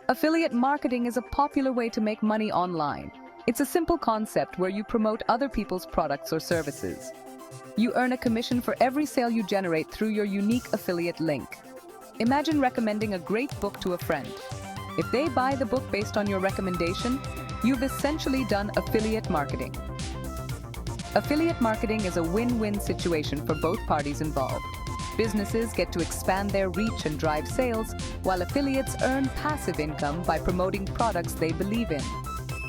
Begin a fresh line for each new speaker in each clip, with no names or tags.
Affiliate marketing is a popular way to make money online. It's a simple concept where you promote other people's products or services. You earn a commission for every sale you generate through your unique affiliate link. Imagine recommending a great book to a friend. If they buy the book based on your recommendation, you've essentially done affiliate marketing. Affiliate marketing is a win-win situation for both parties involved. Businesses get to expand their reach and drive sales, while affiliates earn passive income by promoting products they believe in.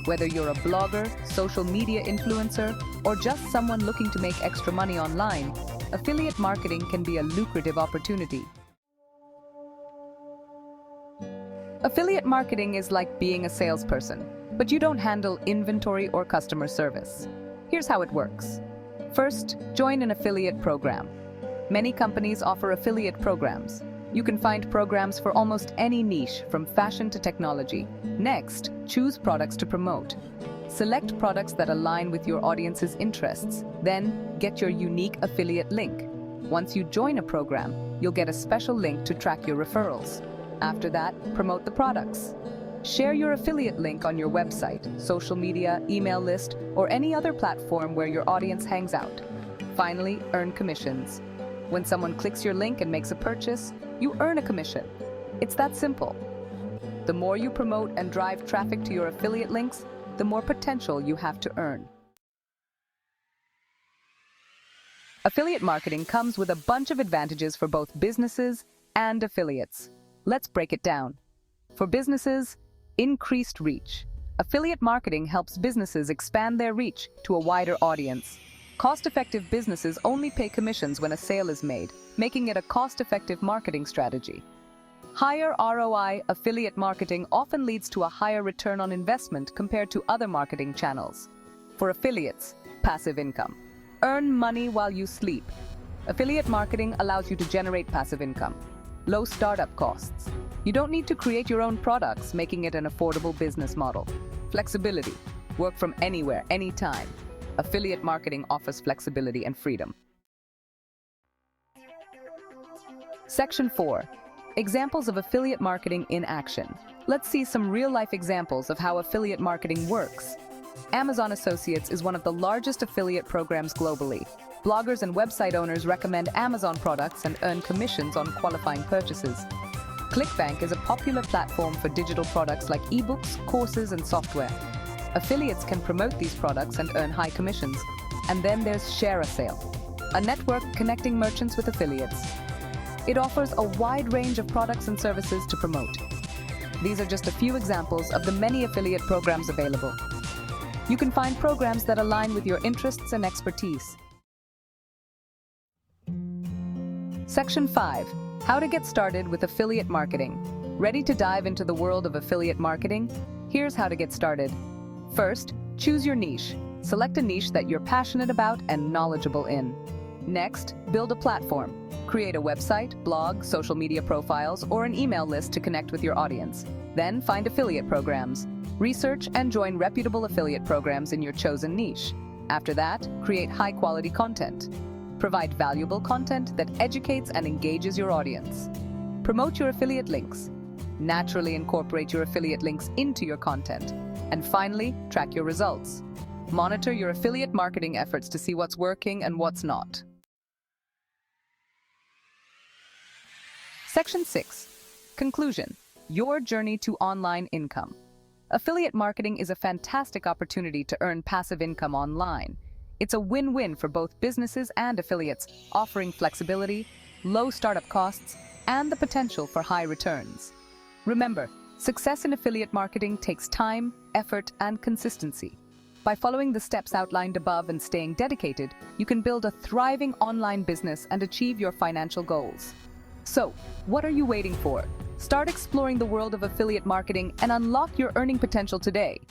Whether you're a blogger, social media influencer, or just someone looking to make extra money online, affiliate marketing can be a lucrative opportunity. Affiliate marketing is like being a salesperson, but you don't handle inventory or customer service. Here's how it works. First, join an affiliate program. Many companies offer affiliate programs. You can find programs for almost any niche, from fashion to technology. Next, choose products to promote. Select products that align with your audience's interests. Then, get your unique affiliate link. Once you join a program, you'll get a special link to track your referrals. After that, promote the products. Share your affiliate link on your website, social media, email list, or any other platform where your audience hangs out. Finally, earn commissions. When someone clicks your link and makes a purchase, you earn a commission. It's that simple. The more you promote and drive traffic to your affiliate links, the more potential you have to earn. Affiliate marketing comes with a bunch of advantages for both businesses and affiliates. Let's break it down. For businesses, increased reach. Affiliate marketing helps businesses expand their reach to a wider audience. Cost-effective businesses only pay commissions when a sale is made, making it a cost-effective marketing strategy. Higher ROI affiliate marketing often leads to a higher return on investment compared to other marketing channels. For affiliates, passive income. Earn money while you sleep. Affiliate marketing allows you to generate passive income. Low startup costs. You don't need to create your own products, making it an affordable business model. Flexibility. Work from anywhere, anytime. Affiliate marketing offers flexibility and freedom. Section 4. Examples of affiliate marketing in action. Let's see some real-life examples of how affiliate marketing works. Amazon Associates is one of the largest affiliate programs globally. Bloggers and website owners recommend Amazon products and earn commissions on qualifying purchases. ClickBank is a popular platform for digital products like ebooks, courses, and software. Affiliates can promote these products and earn high commissions. And then there's Share a Sale, a network connecting merchants with affiliates. It offers a wide range of products and services to promote. These are just a few examples of the many affiliate programs available. You can find programs that align with your interests and expertise. Section 5. How to get started with affiliate marketing. Ready to dive into the world of affiliate marketing? Here's how to get started. First, choose your niche. Select a niche that you're passionate about and knowledgeable in. Next, build a platform. Create a website, blog, social media profiles, or an email list to connect with your audience. Then find affiliate programs. Research and join reputable affiliate programs in your chosen niche. After that, create high-quality content. Provide valuable content that educates and engages your audience. Promote your affiliate links. Naturally incorporate your affiliate links into your content. And finally, track your results. Monitor your affiliate marketing efforts to see what's working and what's not. Section 6. Conclusion. Your journey to online income. Affiliate marketing is a fantastic opportunity to earn passive income online. It's a win-win for both businesses and affiliates, offering flexibility, low startup costs, and the potential for high returns. Remember, success in affiliate marketing takes time, effort, and consistency. By following the steps outlined above and staying dedicated, you can build a thriving online business and achieve your financial goals. So, what are you waiting for? Start exploring the world of affiliate marketing and unlock your earning potential today.